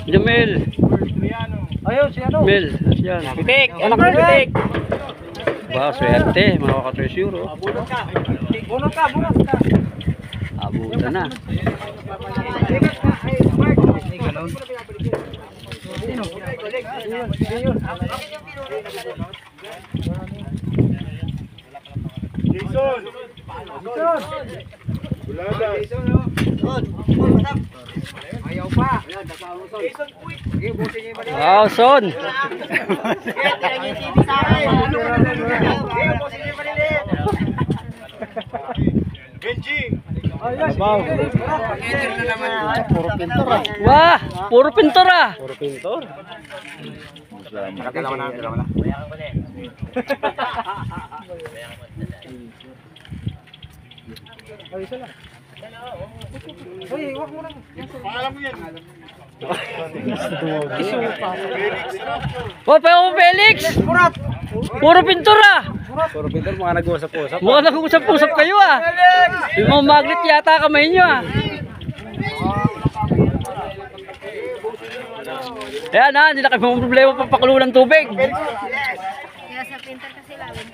Jamil. Ayun, si ano? Mel. Yan. Pitik, anak ko pitik. Ba, swerte. Mga ka-treasure. Bunot ka. Bunot ka, bunot ka. Abutan na. Jason. Ayaw pa. Wow, son. Puro pintor ah. Wah, puro pintor ah. Puro pintor. Dalawa na. Ay, isa lang. Uy, wag mo lang. Pangalan mo yan. Oh, Felix. Puro pintor ah. Puro pintor, mga nag-usap-usap. Mukhang nag-usap-usap kayo ah. Yung mga magnet yata kamay nyo ah. Ayan ha, hindi na kayo mga problema papakulo ng tubig. Kaya sa pintor kasi lawin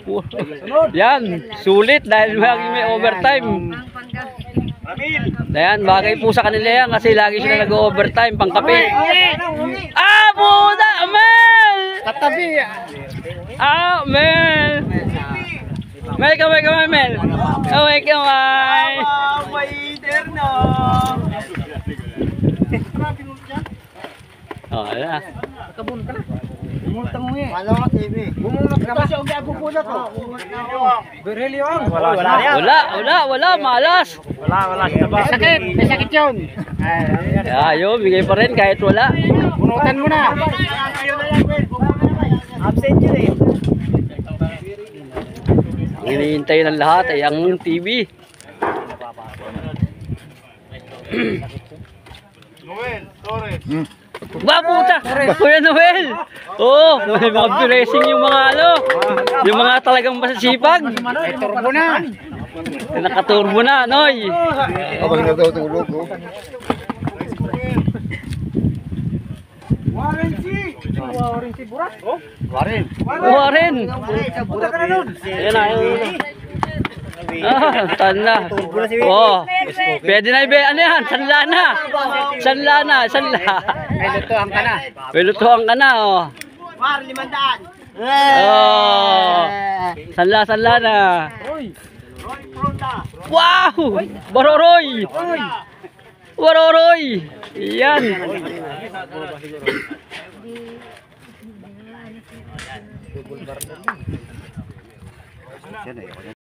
overtime. Yan, sulit dahil may overtime. Ang panggabi. Ayan, bagay po sa kanila yan kasi lagi sila nag-overtime pang kape. Ah, puta! Mel! Katabi. Ah, Mel! Mel, kamay, Mel! Kamay! Waiter no. Oh, ayan. Kabun ka na. Bumunot mo eh. Wala ka TV. Bumunot ka ba? Kasi ang gagubunot ko. Berhelion. Wala, malas. Wala. May sakit yun. Ayo, bigay pa rin kahit wala. Bunutan mo na. Absent yun eh. Ang hinihintay ng lahat ay ang TV. Noel Torres. Ba, puta! Kuya Noel! Oo, may mga blessing yung mga ano. Yung mga talagang masasipag. May turbo na. Nakaturbo na, Noy. Habang natutulog ko. Warranty buras. Oh? Warren! Buta ka na nun. Ayan na, tanda. Oh, pwede na ibe, ano yan? Sanla na. May lutuhan ka na. May lutuhan ka na, oh. War, 500. Oh, sanla na. Wow! Baroroy! Yan.